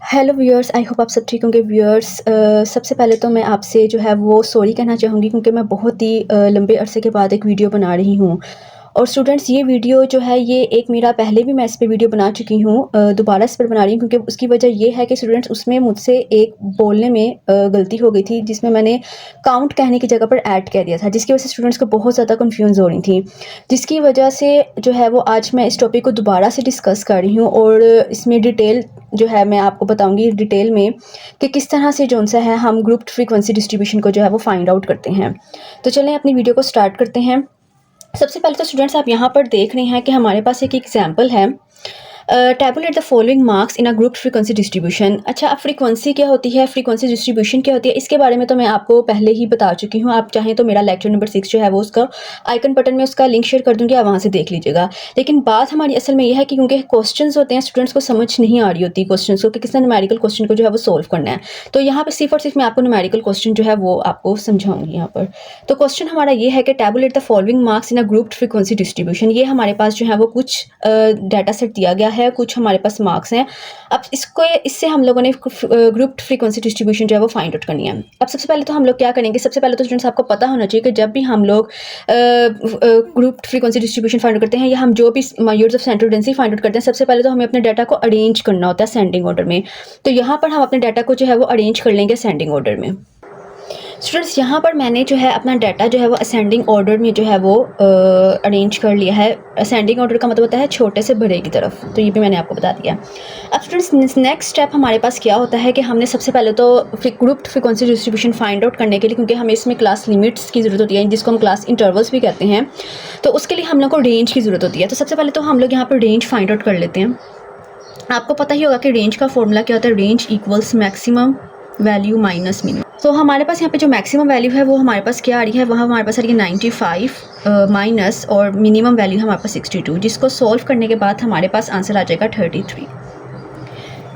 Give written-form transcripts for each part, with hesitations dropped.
Hello viewers, I hope आप सब ठीक होंगे व्यूअर्स। सबसे पहले तो मैं आपसे जो है वो सॉरी कहना चाहूँगी क्योंकि मैं बहुत ही लंबे अरसे के बाद एक वीडियो बना रही हूँ। और स्टूडेंट्स, ये वीडियो जो है ये एक मेरा पहले भी मैं इस पे वीडियो बना चुकी हूँ, दोबारा इस पर बना रही हूँ क्योंकि उसकी वजह ये है कि स्टूडेंट्स उसमें मुझसे एक बोलने में गलती हो गई थी जिसमें मैंने काउंट कहने की जगह पर ऐड कह दिया था, जिसकी वजह से स्टूडेंट्स को बहुत ज़्यादा कन्फ्यूज़ हो रही थी, जिसकी वजह से जो है वो आज मैं इस टॉपिक को दोबारा से डिस्कस कर रही हूँ और इसमें डिटेल जो है मैं आपको बताऊँगी डिटेल में कि किस तरह से जो सा है हम ग्रुप फ्रीक्वेंसी डिस्ट्रीब्यूशन को जो है वो फाइंड आउट करते हैं। तो चलें अपनी वीडियो को स्टार्ट करते हैं। सबसे पहले तो स्टूडेंट्स आप यहाँ पर देख रहे हैं कि हमारे पास एक एग्जाम्पल है, tabulate the following marks in a group frequency distribution. अच्छा, अब फ्रीक्वेंसी क्या होती है, फ्रीक्वेंसी डिस्ट्रीब्यूशन क्या होती है, इसके बारे में तो मैं आपको पहले ही बता चुकी हूँ। आप चाहें तो मेरा लेक्चर नंबर 6 जो है वो उसका आइकन बटन में उसका लिंक शेयर कर दूँगी, आप वहाँ से देख लीजिएगा। लेकिन बात हमारी असल में यह है कि क्योंकि क्वेश्चंस होते हैं, स्टूडेंट्स को समझ नहीं आ रही होती क्वेश्चंस को कि किस न्यूमेरिकल क्वेश्चन को जो है वो सोल्व करना है। तो यहाँ पर सिर्फ और सिर्फ मैं आपको न्यूमेरिकल क्वेश्चन जो है वो आपको समझाऊंगी यहाँ पर। तो क्वेश्चन हमारा ये है कि tabulate the following marks in a group frequency distribution. ये हमारे पास जो है वो कुछ डाटा सेट दिया गया है, कुछ हमारे पास मार्क्स हैं। अब इससे हम लोगों ने ग्रुप फ्रीक्वेंसी डिस्ट्रीब्यूशन जो है वो फाइंड आउट करनी है। अब सबसे पहले तो हम लोग क्या करेंगे, सबसे पहले तो स्टूडेंट्स आपको पता होना चाहिए कि जब भी हम लोग group frequency distribution find out करते हैं या हम जो भी units of central density find out करते हैं, सबसे पहले तो हमें अपने डाटा को अरेंज करना होता है असेंडिंग ऑर्डर में। तो यहाँ पर हम अपने डाटा को जो है वो अरेंज कर लेंगे असेंडिंग ऑर्डर में। स्टूडेंट्स, यहाँ पर मैंने जो है अपना डाटा जो है वो असेंडिंग ऑर्डर में जो है वो अरेंज कर लिया है। असेंडिंग ऑर्डर का मतलब होता है छोटे से बड़े की तरफ, तो ये भी मैंने आपको बता दिया। अब स्टूडेंट्स, नेक्स्ट स्टेप हमारे पास क्या होता है कि हमने सबसे पहले तो group frequency distribution find out करने के लिए, क्योंकि हमें इसमें क्लास लिमिट्स की ज़रूरत होती है जिसको हम क्लास इंटरवल्स भी कहते हैं, तो उसके लिए हम लोग को रेंज की ज़रूरत होती है। तो सबसे पहले तो हम लोग यहाँ पर रेंज फाइंड आउट कर लेते हैं। आपको पता ही होगा कि रेंज का फॉर्मूला क्या होता है, range equals maximum value minus minimum. तो हमारे पास यहाँ पे जो मैक्सिमम वैल्यू है वो हमारे पास क्या आ रही है, वहाँ हमारे पास आ रही है 95 माइनस और मिनिमम वैल्यू हमारे पास 62, जिसको सॉल्व करने के बाद हमारे पास आंसर आ जाएगा 33।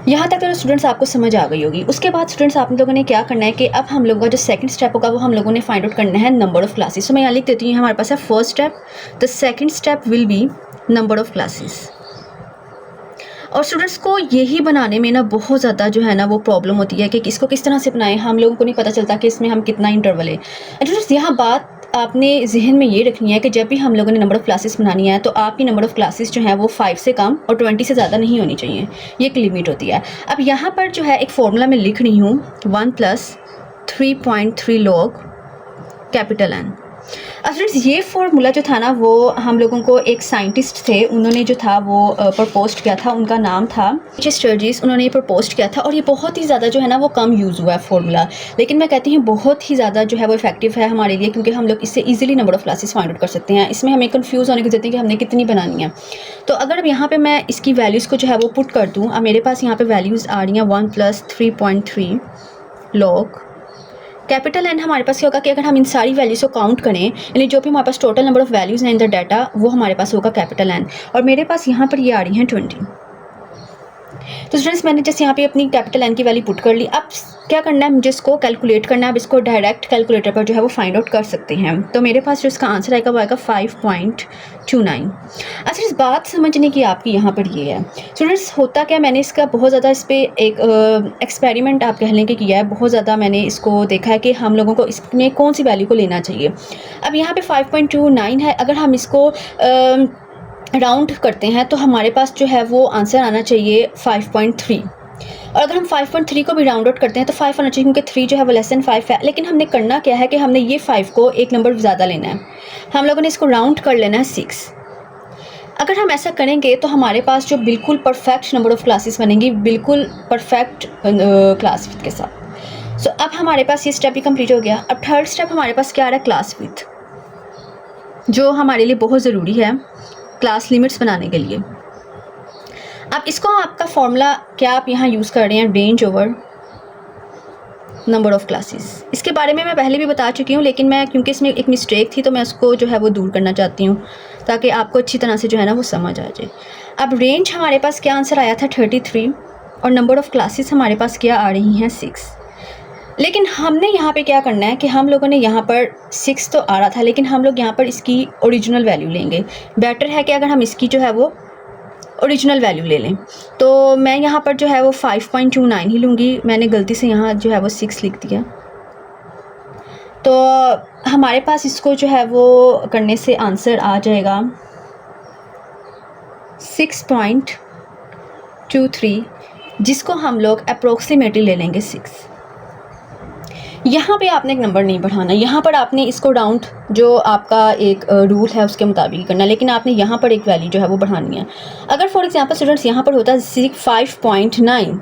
यहाँ तक तो स्टूडेंट्स आपको समझ आ गई होगी। उसके बाद स्टूडेंट्स आप लोगों ने क्या करना है कि अब हम लोगों का जो सेकंड स्टेप होगा वो हम लोगों ने फाइंड आउट करना है नंबर ऑफ क्लासेस। तो मैं यहाँ लिख देती हूँ, हमारे पास है first step, the second step will be number of classes. और स्टूडेंट्स को यही बनाने में ना बहुत ज़्यादा जो है ना वो प्रॉब्लम होती है कि इसको किस तरह से बनाएं, हम लोगों को नहीं पता चलता कि इसमें हम कितना इंटरवल है। स्टूडेंट्स, यहाँ बात आपने जहन में ये रखनी है कि जब भी हम लोगों ने नंबर ऑफ़ क्लासेस बनानी है तो आपकी नंबर ऑफ़ क्लासेस जो है वो 5 से कम और 20 से ज़्यादा नहीं होनी चाहिए, ये एक लिमिट होती है। अब यहाँ पर जो है एक फॉर्मूला मैं लिख रही हूँ, 1 + 3.3 log कैपिटल N। अब फ्रेंड्स, ये फॉर्मूला जो था ना वो हम लोगों को एक साइंटिस्ट थे, उन्होंने जो था वो प्रपोज किया था, उनका नाम था स्टर्जीस। उन्होंने ये प्रपोज किया था और ये बहुत ही ज़्यादा जो है ना वो कम यूज़ हुआ है फॉर्मूला, लेकिन मैं कहती हूँ बहुत ही ज़्यादा जो है वो इफेक्टिव है हमारे लिए, क्योंकि हम लोग इससे easily number of classes find out कर सकते हैं। इसमें हमें कन्फ्यूज़ होने की जरूरत है कि हमने कितनी बनानी है। तो अगर अब यहाँ पर मैं इसकी वैल्यूज़ को जो है वो पुट कर दूँ, अब मेरे पास यहाँ पर वैल्यूज़ आ रही हैं 1 + 3.3 log कैपिटल N। हमारे पास क्या होगा कि अगर हम इन सारी वैल्यूज़ को काउंट करें, यानी जो भी हमारे पास टोटल नंबर ऑफ़ वैल्यूज़ हैं इन द डाटा, वो हमारे पास होगा कैपिटल N, और मेरे पास यहाँ पर ये आ रही हैं 20। तो स्टूडेंट्स, मैंने जैसे यहाँ पे अपनी कैपिटल N की वैल्यू पुट कर ली। अब क्या करना है, मुझे इसको कैलकुलेट करना है। अब इसको डायरेक्ट कैलकुलेटर पर जो है वो फाइंड आउट कर सकते हैं। तो मेरे पास जो इसका आंसर आएगा वो आएगा 5.29। अच्छा, इस बात समझने की आपकी यहाँ पर ये है स्टूडेंट्स, होता क्या, मैंने इसका बहुत ज़्यादा इस पर एक एक्सपेरिमेंट आप कह लें कि किया है, बहुत ज़्यादा मैंने इसको देखा है कि हम लोगों को इसमें कौन सी वैल्यू को लेना चाहिए। अब यहाँ पे 5.29 है, अगर हम इसको राउंड करते हैं तो हमारे पास जो है वो आंसर आना चाहिए 5.3, और अगर हम 5.3 को भी राउंड आउट करते हैं तो 5 आना चाहिए, क्योंकि 3 जो है वो लेस देन 5 है। लेकिन हमने करना क्या है कि हमने ये 5 को एक नंबर ज़्यादा लेना है, हम लोगों ने इसको राउंड कर लेना है 6। अगर हम ऐसा करेंगे तो हमारे पास जो बिल्कुल परफेक्ट नंबर ऑफ़ क्लासेस बनेंगी, बिल्कुल परफेक्ट क्लास विथ के साथ। सो अब हमारे पास ये स्टेप भी कंप्लीट हो गया। अब थर्ड स्टेप हमारे पास क्या आ रहा है, क्लास विथ, जो हमारे लिए बहुत ज़रूरी है क्लास लिमिट्स बनाने के लिए। अब इसको आपका फॉर्मूला क्या आप यहाँ यूज़ कर रहे हैं, range over number of classes. इसके बारे में मैं पहले भी बता चुकी हूँ, लेकिन मैं क्योंकि इसमें एक मिस्टेक थी तो मैं उसको जो है वो दूर करना चाहती हूँ ताकि आपको अच्छी तरह से जो है ना वो समझ आ जाए। अब रेंज हमारे पास क्या आंसर आया था 33, और नंबर ऑफ़ क्लासेस हमारे पास क्या आ रही हैं 6। लेकिन हमने यहाँ पे क्या करना है कि हम लोगों ने यहाँ पर 6 तो आ रहा था, लेकिन हम लोग यहाँ पर इसकी ओरिजिनल वैल्यू लेंगे। बेटर है कि अगर हम इसकी जो है वो ओरिजिनल वैल्यू ले लें। तो मैं यहाँ पर जो है वो 5.29 ही लूँगी, मैंने गलती से यहाँ जो है वो 6 लिख दिया। तो हमारे पास इसको जो है वो करने से आंसर आ जाएगा 6.23, जिसको हम लोग अप्रोक्सीमेटली ले लेंगे 6। यहाँ पे आपने एक नंबर नहीं बढ़ाना, यहाँ पर आपने इसको राउंड जो आपका एक रूल है उसके मुताबिक करना है, लेकिन आपने यहाँ पर एक वैल्यू जो है वो बढ़ानी है। अगर फॉर एग्जांपल स्टूडेंट्स यहाँ पर होता है 5.9,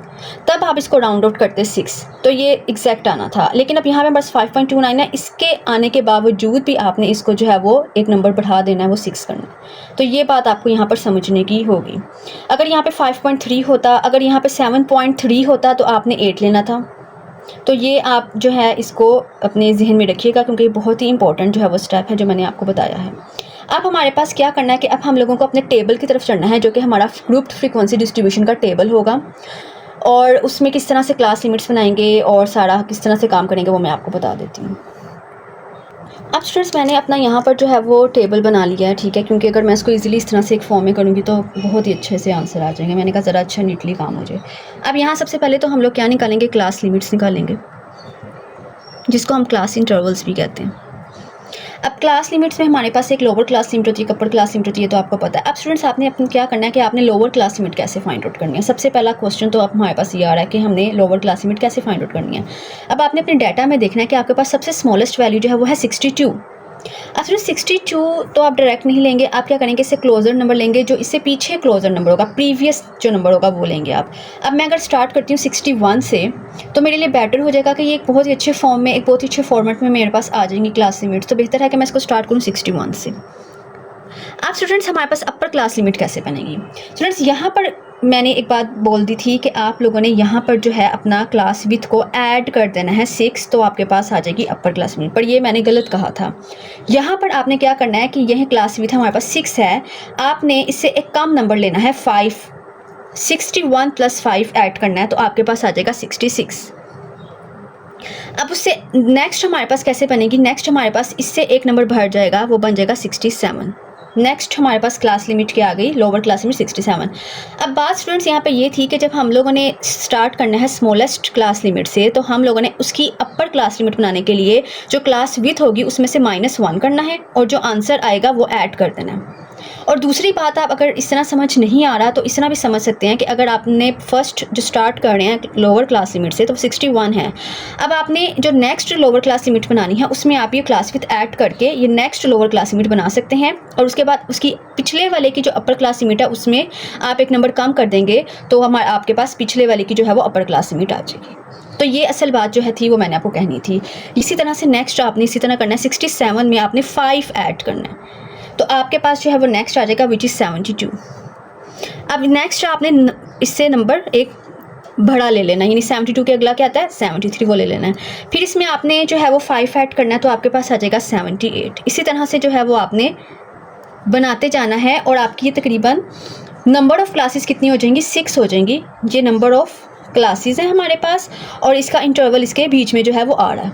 तब आप इसको राउंड आउट करते 6, तो ये एग्जैक्ट आना था। लेकिन अब यहाँ पे बस 5.29 है, इसके आने के बावजूद भी आपने इसको जो है वो एक नंबर बढ़ा देना है, वो 6 करना है। तो ये बात आपको यहाँ पर समझने की होगी। अगर यहाँ पे 5.3 होता, अगर यहाँ पे 7.3 होता तो आपने 8 लेना था। तो ये आप जो है इसको अपने जहन में रखिएगा, क्योंकि ये बहुत ही इंपॉर्टेंट जो है वो स्टेप है जो मैंने आपको बताया है। अब हमारे पास क्या करना है कि अब हम लोगों को अपने टेबल की तरफ चढ़ना है, जो कि हमारा ग्रुप्ड फ्रीक्वेंसी डिस्ट्रीब्यूशन का टेबल होगा, और उसमें किस तरह से क्लास लिमिट्स बनाएंगे और सारा किस तरह से काम करेंगे वो मैं आपको बता देती हूँ। अब स्टूडेंट्स मैंने अपना यहाँ पर जो है वो टेबल बना लिया है, ठीक है, क्योंकि अगर मैं इसको इजीली इस तरह से एक फॉर्म में करूँगी तो बहुत ही अच्छे से आंसर आ जाएंगे। मैंने कहा ज़रा अच्छा नीटली काम हो जाए। अब यहाँ सबसे पहले तो हम लोग क्या निकालेंगे, क्लास लिमिट्स निकालेंगे, जिसको हम क्लास इंटरवल्स भी कहते हैं। अब क्लास लिमिट्स में हमारे पास एक लोअर क्लास लिमिट होती है, एक अपर क्लास लिमिट होती है, तो आपको पता है। अब स्टूडेंट्स आपने अपने क्या करना है कि आपने लोअर क्लास लिमिट कैसे फाइंड आउट करनी है। सबसे पहला क्वेश्चन तो अब हमारे पास ये आ रहा है कि हमने लोअर क्लास लिमिट कैसे फाइंड आउट करनी है। अब आपने अपने डाटा में देखना है कि आपके पास सबसे स्मॉलेस्ट वैल्यू जो है वो है 62। अब 62 तो आप डायरेक्ट नहीं लेंगे, आप क्या करेंगे, इससे क्लोजर नंबर लेंगे, जो इससे पीछे क्लोजर नंबर होगा, प्रीवियस जो नंबर होगा वो लेंगे आप। अब मैं अगर स्टार्ट करती हूँ 61 से, तो मेरे लिए बेटर हो जाएगा कि ये एक बहुत ही अच्छे फॉर्म में, एक बहुत ही अच्छे फॉर्मेट में मेरे पास आ जाएंगी क्लास लिमिट। तो बेहतर है कि मैं इसको स्टार्ट करूँ 61 से। अब स्टूडेंट्स हमारे पास अपर क्लास लिमिट कैसे बनेगी। स्टूडेंट्स यहाँ पर मैंने एक बात बोल दी थी कि आप लोगों ने यहाँ पर जो है अपना क्लास विथ को ऐड कर देना है 6, तो आपके पास आ जाएगी अपर क्लास लिमिट। पर ये मैंने गलत कहा था। यहाँ पर आपने क्या करना है कि यह क्लास विथ हमारे पास 6 है, आपने इससे एक कम नंबर लेना है 5, 61 + 5 ऐड करना है, तो आपके पास आ जाएगा 66। अब उससे नेक्स्ट हमारे पास कैसे बनेगी, नेक्स्ट हमारे पास इससे एक नंबर बढ़ जाएगा, वो बन जाएगा 67। नेक्स्ट हमारे पास क्लास लिमिट क्या आ गई, लोअर क्लास लिमिट 67। अब बात स्टूडेंट्स यहाँ पे ये थी कि जब हम लोगों ने स्टार्ट करना है स्मॉलेस्ट क्लास लिमिट से, तो हम लोगों ने उसकी अपर क्लास लिमिट बनाने के लिए जो क्लास विथ होगी उसमें से -1 करना है, और जो आंसर आएगा वो ऐड कर देना है। और दूसरी बात, आप अगर इस तरह समझ नहीं आ रहा तो इस तरह भी समझ सकते हैं कि अगर आपने फर्स्ट जो स्टार्ट कर रहे हैं लोअर क्लास लिमिट से, तो 61 है। अब आपने जो नेक्स्ट लोअर क्लास लिमिट बनानी है उसमें आप ये क्लास विथ ऐड करके ये नेक्स्ट लोअर क्लास लिमिट बना सकते हैं, और उसके बाद उसकी पिछले वाले की जो अपर क्लास लिमिट है उसमें आप एक नंबर कम कर देंगे, तो आपके पास पिछले वाले की जो है वो अपर क्लास लिमिट आ जाएगी। तो ये असल बात जो है थी वो मैंने आपको कहनी थी। इसी तरह से नेक्स्ट आपने इसी तरह करना है, 67 में आपने 5 ऐड करना है, तो आपके पास जो है वो नेक्स्ट आ जाएगा विच इज़ 72। अब नेक्स्ट आपने इससे नंबर एक बड़ा ले लेना है, यानी 72 के अगला क्या आता है 73, वो ले लेना है। फिर इसमें आपने जो है वो 5 ऐड करना है, तो आपके पास आ जाएगा 78। इसी तरह से जो है वो आपने बनाते जाना है, और आपकी ये तकरीबन नंबर ऑफ़ क्लासेस कितनी हो जाएंगी, 6 हो जाएंगी। ये नंबर ऑफ़ क्लासेस हैं हमारे पास, और इसका इंटरवल इसके बीच में जो है वो आ रहा है।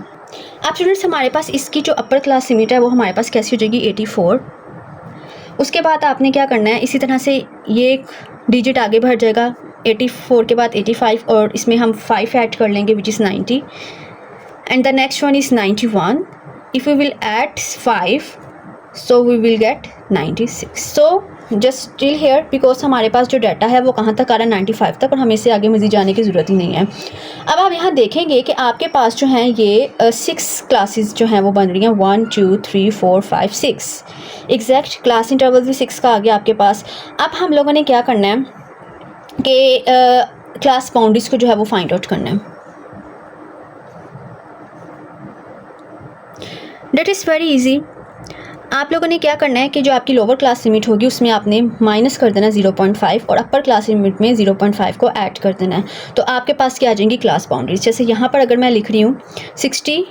अब स्टूडेंट्स हमारे पास इसकी जो अपर क्लास लिमिट है वो हमारे पास कैसी हो जाएगी, 84। उसके बाद आपने क्या करना है, इसी तरह से ये एक डिजिट आगे बढ़ जाएगा, 84 के बाद 85, और इसमें हम 5 ऐड कर लेंगे which is 90, and the next one is 91। If we will add 5, so we will get 96। So just still here, because हमारे पास जो डाटा है वो कहाँ तक आ रहा है 95 तक, और हमें इससे आगे मज़ीद जाने की ज़रूरत ही नहीं है। अब आप यहाँ देखेंगे कि आपके पास जो हैं ये 6 क्लासेस जो हैं वो बन रही हैं, 1 2 3 4 5 6। एग्जैक्ट क्लास इंटरवल भी 6 का आ गया आपके पास। अब हम लोगों ने क्या करना है कि क्लास बाउंड्रीज को जो है वो फाइंड आउट करना है। That is very easy. आप लोगों ने क्या करना है कि जो आपकी लोअर क्लास लिमिट होगी उसमें आपने माइनस कर देना 0.5, और अपर क्लास लिमिट में 0.5 को ऐड कर देना है, तो आपके पास क्या आ जाएंगी क्लास बाउंड्रीज। जैसे यहाँ पर अगर मैं लिख रही हूँ 61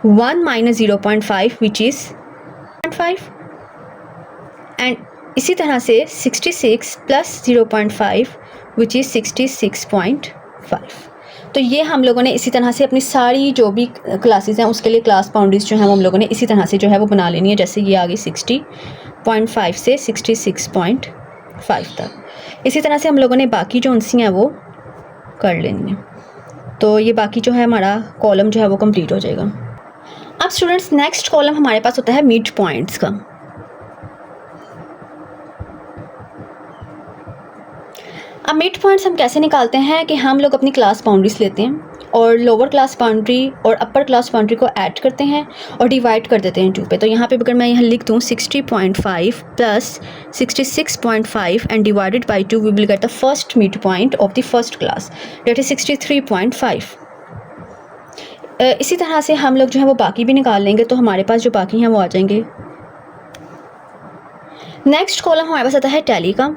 - 0.5 विच इज़ 0.5, एंड इसी तरह से 66 + 0.5 विच इज़ 66.5। तो ये हम लोगों ने इसी तरह से अपनी सारी जो भी क्लासेस हैं उसके लिए क्लास बाउंड्रीज जो हैं वो हम लोगों ने इसी तरह से जो है वो बना लेनी है। जैसे ये आ गई 60.5 से 66.5। 5 तक। इसी तरह से हम लोगों ने बाकी जो उनसी हैं वो कर लेनी है। तो ये बाकी जो है हमारा कॉलम जो है वो कंप्लीट हो जाएगा। अब स्टूडेंट्स नेक्स्ट कॉलम हमारे पास होता है मिड पॉइंट्स का। अब मिड पॉइंट्स हम कैसे निकालते हैं कि हम लोग अपनी क्लास बाउंड्रीज लेते हैं और लोअर क्लास बाउंड्री और अपर क्लास बाउंड्री को ऐड करते हैं और डिवाइड कर देते हैं 2 पे। तो यहाँ पे अगर मैं यहाँ लिख दूँ 60.5 plus 66.5 and divided by 2 we will get the first mid point of the first class that is 63.5। इसी तरह से हम लोग जो है वो बाकी भी निकाल लेंगे, तो हमारे पास जो बाकी हैं वो आ जाएंगे। नेक्स्ट कॉलम हमारे पास आता है टैली का।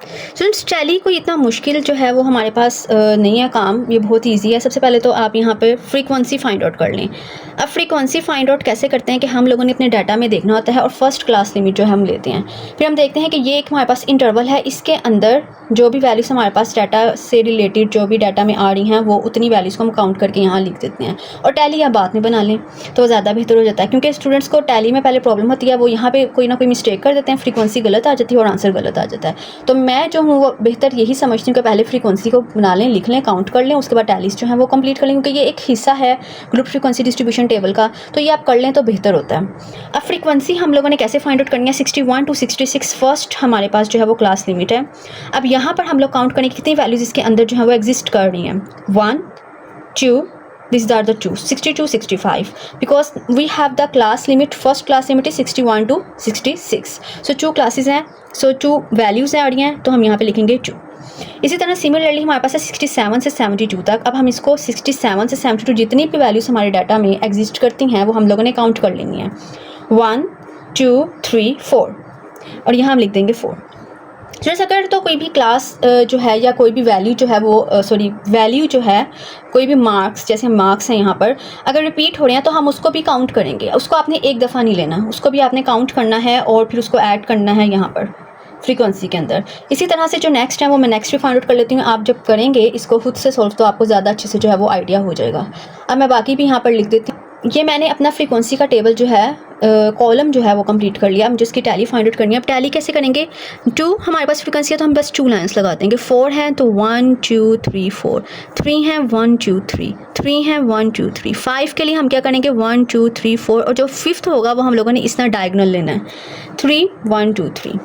स्टूडेंट्स टैली कोई इतना मुश्किल जो है वो हमारे पास नहीं है काम, ये बहुत इजी है। सबसे पहले तो आप यहाँ पे फ्रीक्वेंसी फाइंड आउट कर लें। अब फ्रीक्वेंसी फाइंड आउट कैसे करते हैं कि हम लोगों ने अपने डाटा में देखना होता है और फर्स्ट क्लास लिमिट जो है हम लेते हैं। फिर हम देखते हैं कि ये एक हमारे पास इंटरवल है, इसके अंदर जो भी वैल्यूज़ हमारे पास डाटा से रिलेटेड जो भी डाटा में आ रही हैं वो उतनी वैल्यूज़ को हम काउंट करके यहाँ लिख देते हैं। और टैली आप बाद में बना लें तो ज़्यादा बेहतर हो जाता है, क्योंकि स्टूडेंट्स को टैली में पहले प्रॉब्लम होती है, वो यहाँ पे कोई ना कोई मिस्टेक कर देते हैं, फ्रीक्वेंसी गलत आ जाती है और आंसर गलत आ जाता है। तो मैं जो हूँ वो बेहतर यही समझती हूँ कि पहले फ्रीक्वेंसी को बना लें, लिख लें, काउंट कर लें, उसके बाद टैलीज जो है वो कंप्लीट कर लें, क्योंकि ये एक हिस्सा है ग्रुप फ्रीक्वेंसी डिस्ट्रीब्यूशन टेबल का, तो ये आप कर लें तो बेहतर होता है। अब फ्रीक्वेंसी हम लोगों ने कैसे फाइंड आउट करनी है, 61 to 66 फर्स्ट हमारे पास जो है वो क्लास लिमिट है। अब यहाँ पर हम लोग काउंट करें कितनी वैल्यूज़ इसके अंदर जो है वो एग्जिस्ट कर रही हैं। 1 2 these are the 2 62 65 because we have the class limit, first class limit is 61 to 66, so 2 classes हैं, so 2 values हैं आ रही हैं, तो हम यहाँ पे लिखेंगे 2। इसी तरह सिमिलरली हमारे पास है 67 से 72 तक। अब हम इसको 67 से 72 जितनी भी वैल्यूज़ हमारे डाटा में एग्जिस्ट करती हैं वो हम लोगों ने काउंट कर लेनी है। 1 2 3 4 और यहाँ हम लिख देंगे 4। जैसे अगर तो कोई भी क्लास जो है या कोई भी वैल्यू जो है वो वैल्यू जो है कोई भी मार्क्स, जैसे मार्क्स हैं यहाँ पर अगर रिपीट हो रहे हैं तो हम उसको भी काउंट करेंगे। उसको आपने एक दफ़ा नहीं लेना, उसको भी आपने काउंट करना है और फिर उसको ऐड करना है यहाँ पर फ्रीक्वेंसी के अंदर। इसी तरह से जो नेक्स्ट है वो मैं नेक्स्ट भी फाइंड आउट कर लेती हूँ। आप जब करेंगे इसको खुद से सॉल्व तो आपको ज़्यादा अच्छे से जो है वो आइडिया हो जाएगा। अब मैं बाकी भी यहाँ पर लिख देती हूँ। ये मैंने अपना फ्रीक्वेंसी का टेबल जो है कॉलम जो है वो कंप्लीट कर लिया। हम जिसकी टैली फाइंड आउट करनी है। अब टैली कैसे करेंगे, 2 हमारे पास फ्रीक्वेंसी है तो हम बस 2 लाइन्स लगा देंगे। 4 हैं तो 1 2 3 4, 3 हैं 1 2 3, 3 हैं 1 2 3, 5 के लिए हम क्या करेंगे 1 2 3 4 और जो 5th होगा वो हम लोगों ने इस तरह डायगोनल लेना है 3 1 2 3।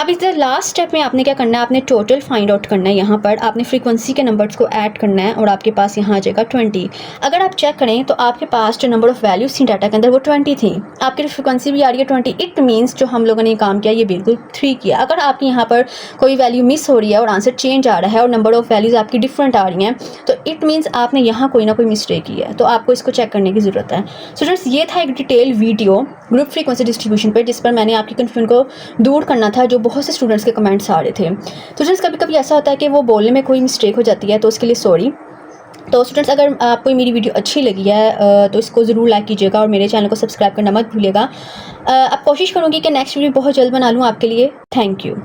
अब इस लास्ट स्टेप में आपने क्या करना है, आपने टोटल फाइंड आउट करना है। यहाँ पर आपने फ्रीक्वेंसी के नंबर्स को ऐड करना है और आपके पास यहाँ आ जाएगा 20। अगर आप चेक करें तो आपके पास जो नंबर ऑफ़ वैल्यूज़ थी डाटा के अंदर वो 20 थी, आपकी फ्रीक्वेंसी भी आ रही है 20। इट मीन्स जो हम लोगों ने काम किया ये बिल्कुल 3 किया। अगर आपकी यहाँ पर कोई वैल्यू मिस हो रही है और आंसर चेंज आ रहा है और नंबर ऑफ़ वैल्यूज़ आपकी डिफरेंट आ रही हैं तो इट मीन्स आपने यहाँ कोई ना कोई मिस्टेक की है, तो आपको इसको चेक करने की ज़रूरत है। स्टूडेंट्स ये था एक detail video group frequency distribution पर, जिस पर मैंने आपकी कन्फ्यूजन को दूर करना था जो बहुत से स्टूडेंट्स के कमेंट्स आ रहे थे। तो स्टूडेंट्स कभी कभी ऐसा होता है कि वो बोलने में कोई मिस्टेक हो जाती है, तो उसके लिए सॉरी। तो स्टूडेंट्स अगर आपको मेरी वीडियो अच्छी लगी है तो इसको ज़रूर लाइक कीजिएगा और मेरे चैनल को सब्सक्राइब करना मत भूलिएगा। अब कोशिश करूँगी कि नेक्स्ट वीडियो बहुत जल्द बना लूँ आपके लिए। Thank you.